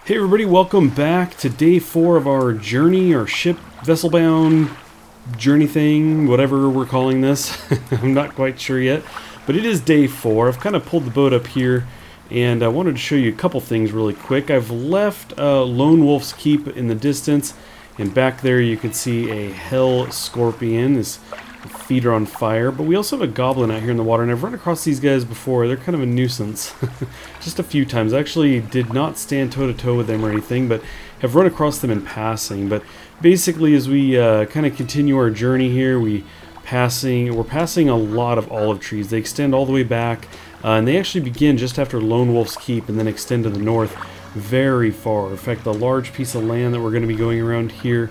Hey everybody, welcome back to day 4 of our journey, or ship, vessel-bound journey thing, whatever we're calling this. I'm not quite sure yet, but it is day 4. I've kind of pulled the boat up here, and I wanted to show you a couple things really quick. I've left Lone Wolf's Keep in the distance, and back there you can see a hell scorpion. His feet are on fire, but we also have a goblin out here in the water, and I've run across these guys before. They're kind of a nuisance. Just a few times. I actually did not stand toe-to-toe with them or anything, but have run across them in passing. But basically, as we kind of continue our journey here, we're passing a lot of olive trees. They extend all the way back, and they actually begin just after Lone Wolf's Keep and then extend to the north very far. In fact, the large piece of land that we're going to be going around here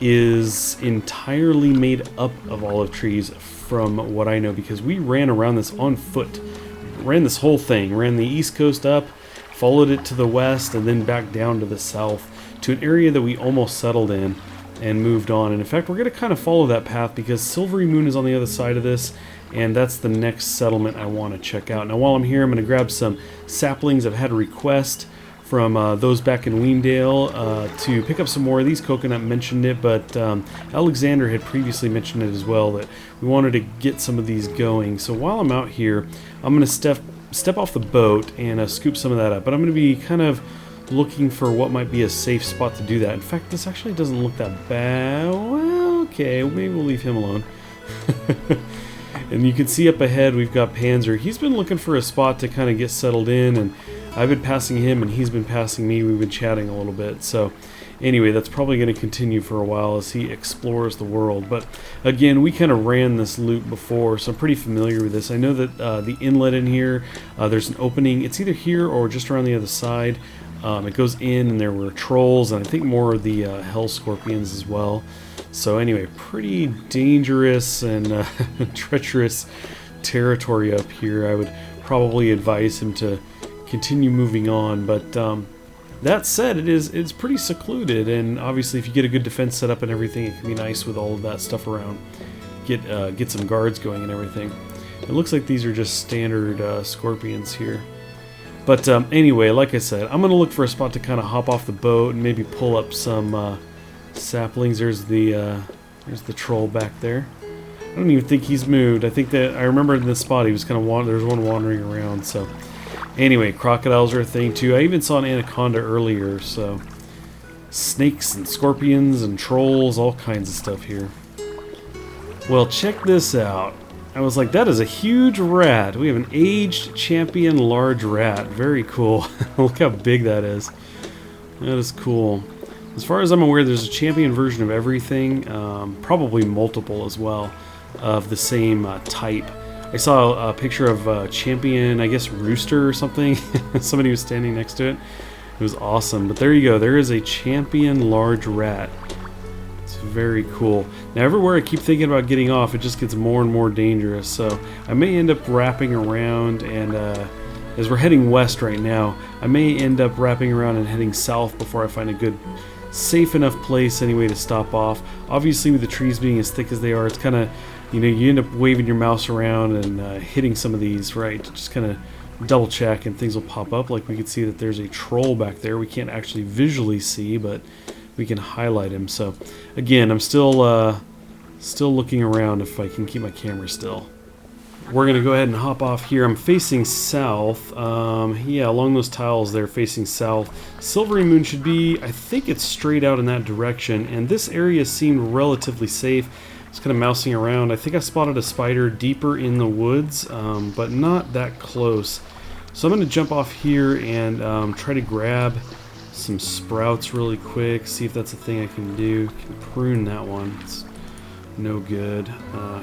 is entirely made up of olive trees from what I know, because we ran around this on foot. Ran this whole thing, ran the east coast up, followed it to the west, and then back down to the south to an area that we almost settled in and moved on. And in fact, we're going to kind of follow that path because Silverymoon is on the other side of this, and that's the next settlement I want to check out. Now while I'm here, I'm going to grab some saplings. I've had a request from those back in Weemdale to pick up some more of these. Coconut mentioned it, but Alexander had previously mentioned it as well, that we wanted to get some of these going. So while I'm out here, I'm going to step off the boat and scoop some of that up. But I'm going to be kind of looking for what might be a safe spot to do that. In fact, this actually doesn't look that bad. Well, okay, maybe we'll leave him alone. And you can see up ahead we've got Panzer. He's been looking for a spot to kind of get settled in, and I've been passing him and he's been passing me. We've been chatting a little bit. So anyway, that's probably going to continue for a while as he explores the world. But again, we kind of ran this loop before, so I'm pretty familiar with this. I know that the inlet in here, there's an opening. It's either here or just around the other side. It goes in, and there were trolls, and I think more of the hell scorpions as well. So anyway, pretty dangerous and treacherous territory up here. I would probably advise him to continue moving on, but that said, it's pretty secluded, and obviously if you get a good defense set up and everything, it can be nice with all of that stuff around. Get some guards going and everything. It looks like these are just standard scorpions here. But anyway, like I said, I'm going to look for a spot to kind of hop off the boat and maybe pull up some saplings. There's the troll back there. I don't even think he's moved. I think that I remember in this spot he was kind of there's one wandering around. So anyway, crocodiles are a thing too. I even saw an anaconda earlier. So snakes and scorpions and trolls, all kinds of stuff here. Well, check this out. I was like, that is a huge rat. We have an aged champion large rat. Very cool. Look how big that is. That is cool. As far as I'm aware, there's a champion version of everything. Probably multiple as well, of the same type. I saw a picture of champion, I guess, rooster or something. Somebody was standing next to it. It was awesome. But there you go. There is a champion large rat. Very cool. Now everywhere I keep thinking about getting off, it just gets more and more dangerous, so I may end up wrapping around, and as we're heading west right now, I may end up wrapping around and heading south before I find a good safe enough place anyway to stop off. Obviously with the trees being as thick as they are, it's kind of, you know, you end up waving your mouse around and hitting some of these, right, to just kind of double check, and things will pop up. Like we can see that there's a troll back there. We can't actually visually see, but we can highlight him. So again, I'm still looking around if I can keep my camera still. We're gonna go ahead and hop off here. I'm facing south. Yeah, along those tiles there, facing south. Silverymoon should be, I think it's straight out in that direction, and this area seemed relatively safe. Just kind of mousing around. I think I spotted a spider deeper in the woods, but not that close. So I'm gonna jump off here and try to grab some sprouts really quick, see if that's a thing I can do. Can prune that one. It's no good.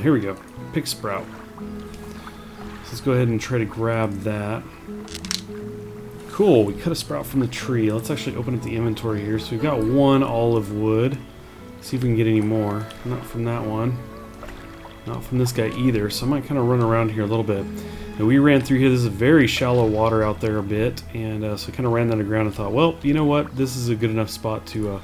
Here we go. Pick sprout. So let's go ahead and try to grab that. Cool, we cut a sprout from the tree. Let's actually open up the inventory here. So we've got one olive wood. See if we can get any more. Not from that one. Not from this guy either. So I might kind of run around here a little bit. And we ran through here. This is very shallow water out there a bit, and so I kind of ran that aground and thought, well, you know what? This is a good enough spot to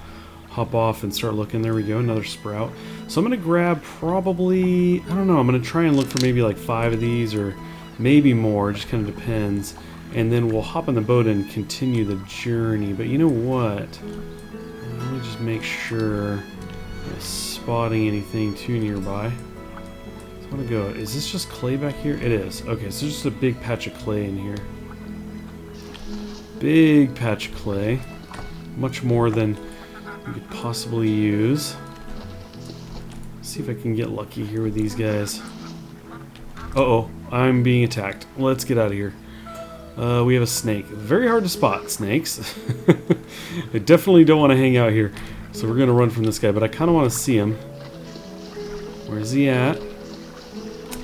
hop off and start looking. There we go, another sprout. So I'm going to grab probably, I don't know, I'm going to try and look for maybe like 5 of these or maybe more. It just kind of depends. and then we'll hop on the boat and continue the journey. But you know what? Let me just make sure I'm not spotting anything too nearby. So I want to go. Is this just clay back here? It is. Okay, so there's just a big patch of clay in here. Big patch of clay. Much more than we could possibly use. Let's see if I can get lucky here with these guys. Uh-oh, I'm being attacked. Let's get out of here. We have a snake. Very hard to spot snakes. I definitely don't want to hang out here. So we're going to run from this guy, but I kind of want to see him. Where's he at?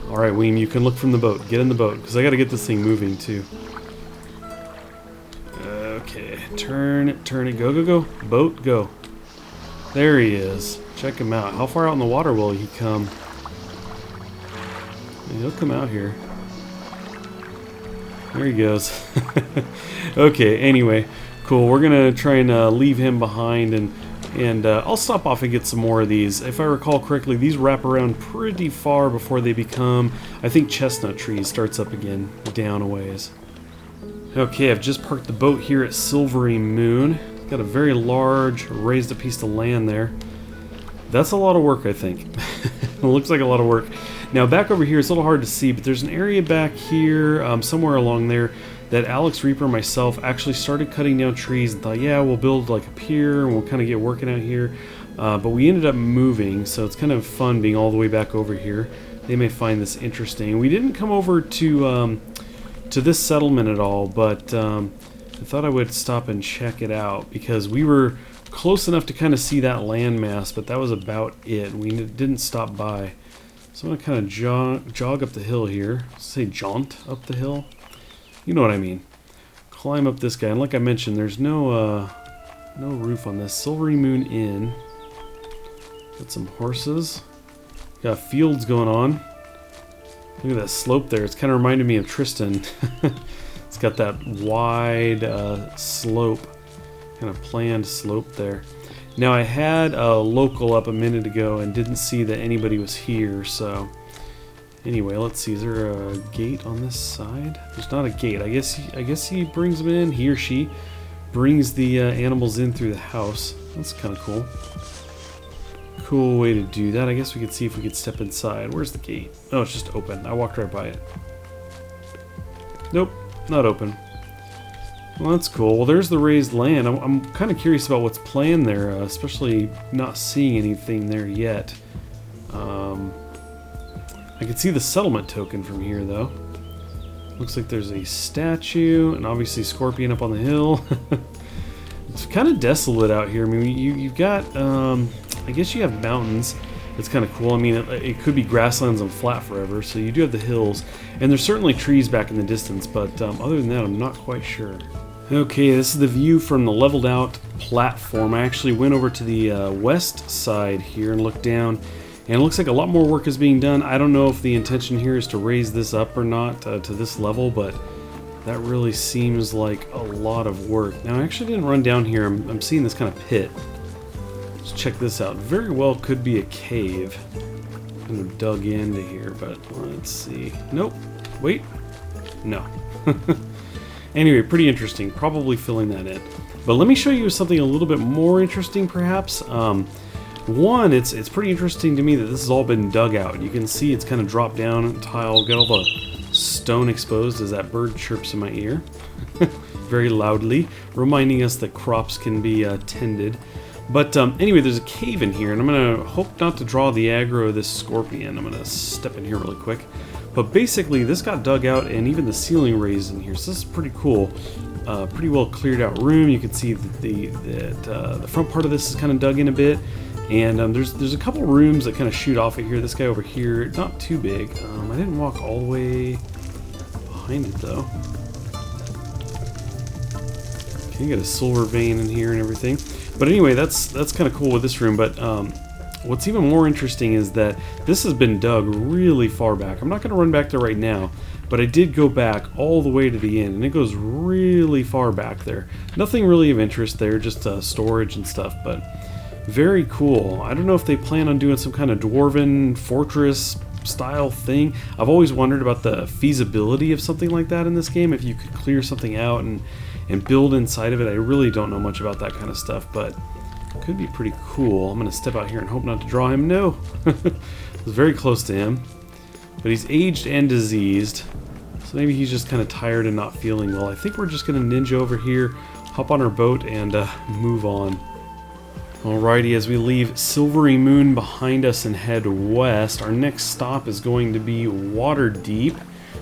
Alright, Weem, you can look from the boat. Get in the boat, because I got to get this thing moving, too. Okay, turn it, go, go, go. Boat, go. There he is. Check him out. How far out in the water will he come? He'll come out here. There he goes. Okay, anyway, cool. We're going to try and leave him behind, and I'll stop off and get some more of these. If I recall correctly, these wrap around pretty far before they become, I think, chestnut trees. Starts up again, down a ways. Okay, I've just parked the boat here at Silverymoon. Got a very large, raised a piece of land there. That's a lot of work, I think. It looks like a lot of work. Now, back over here, it's a little hard to see, but there's an area back here, somewhere along there, that Alex Reaper and myself actually started cutting down trees and thought, yeah, we'll build like a pier and we'll kind of get working out here. But we ended up moving, so it's kind of fun being all the way back over here. They may find this interesting. We didn't come over to this settlement at all, but I thought I would stop and check it out because we were close enough to kind of see that landmass, but that was about it. We didn't stop by. So I'm going to kind of jog up the hill here. Say jaunt up the hill. You know what I mean. Climb up this guy. And like I mentioned, there's no roof on this. Silverymoon Inn. Got some horses. Got fields going on. Look at that slope there. It's kind of reminded me of Tristan. It's got that wide slope. Kind of planned slope there. Now, I had a local up a minute ago and didn't see that anybody was here, so... Anyway, let's see. Is there a gate on this side? There's not a gate. I guess he brings them in. He or she brings the animals in through the house. That's kind of cool. Cool way to do that. I guess we could see if we could step inside. Where's the gate? Oh, it's just open. I walked right by it. Nope, not open. Well, that's cool. Well, there's the raised land. I'm kind of curious about what's planned there, especially not seeing anything there yet. I can see the settlement token from here, though. Looks like there's a statue, and obviously Scorpion up on the hill. It's kind of desolate out here. I mean, you've got, I guess you have mountains. It's kind of cool. I mean, it could be grasslands and flat forever, so you do have the hills. And there's certainly trees back in the distance, but other than that, I'm not quite sure. Okay, this is the view from the leveled out platform. I actually went over to the west side here and looked down, and it looks like a lot more work is being done. I don't know if the intention here is to raise this up or not to this level, but that really seems like a lot of work. Now, I actually didn't run down here. I'm seeing this kind of pit. Let's check this out. Very well could be a cave. Kind of dug into here, but let's see. Nope. Wait. No. Anyway, pretty interesting. Probably filling that in. But let me show you something a little bit more interesting, perhaps. One, it's pretty interesting to me that this has all been dug out. You can see it's kind of dropped down, tile, got all the stone exposed as that bird chirps in my ear. Very loudly, reminding us that crops can be tended. But anyway, there's a cave in here, and I'm going to hope not to draw the aggro of this scorpion. I'm going to step in here really quick. But basically, this got dug out, and even the ceiling raised in here, so this is pretty cool. Pretty well cleared out room. You can see that the front part of this is kind of dug in a bit. And there's a couple rooms that kind of shoot off of here. This guy over here, not too big. I didn't walk all the way behind it, though. Okay, you got a silver vein in here and everything. But anyway, that's kind of cool with this room. But what's even more interesting is that this has been dug really far back. I'm not going to run back there right now, but I did go back all the way to the end, and it goes really far back there. Nothing really of interest there, just storage and stuff, but very cool. I don't know if they plan on doing some kind of dwarven fortress style thing. I've always wondered about the feasibility of something like that in this game, if you could clear something out and build inside of it. I really don't know much about that kind of stuff, but it could be pretty cool. I'm going to step out here and hope not to draw him. No! I was very close to him. But he's aged and diseased, so maybe he's just kind of tired and not feeling well. I think we're just going to ninja over here, hop on our boat, and move on. Alrighty, as we leave Silverymoon behind us and head west, our next stop is going to be Waterdeep.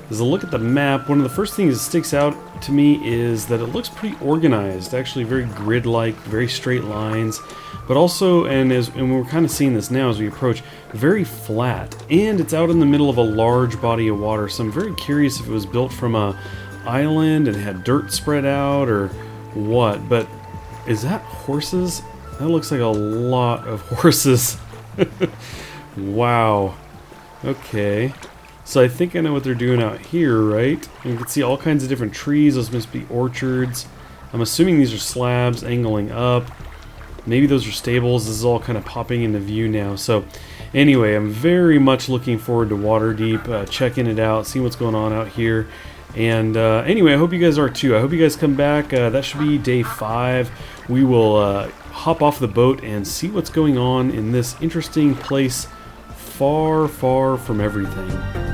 As I look at the map, one of the first things that sticks out to me is that it looks pretty organized, actually very grid-like, very straight lines, but also, and we're kind of seeing this now as we approach, very flat, and it's out in the middle of a large body of water, so I'm very curious if it was built from a island and had dirt spread out or what. But is that horses? That looks like a lot of horses. Wow. Okay. So I think I know what they're doing out here, right? You can see all kinds of different trees. Those must be orchards. I'm assuming these are slabs angling up. Maybe those are stables. This is all kind of popping into view now. So anyway, I'm very much looking forward to Waterdeep, checking it out, seeing what's going on out here. And anyway, I hope you guys are too. I hope you guys come back. That should be day 5. We will hop off the boat and see what's going on in this interesting place far, far from everything.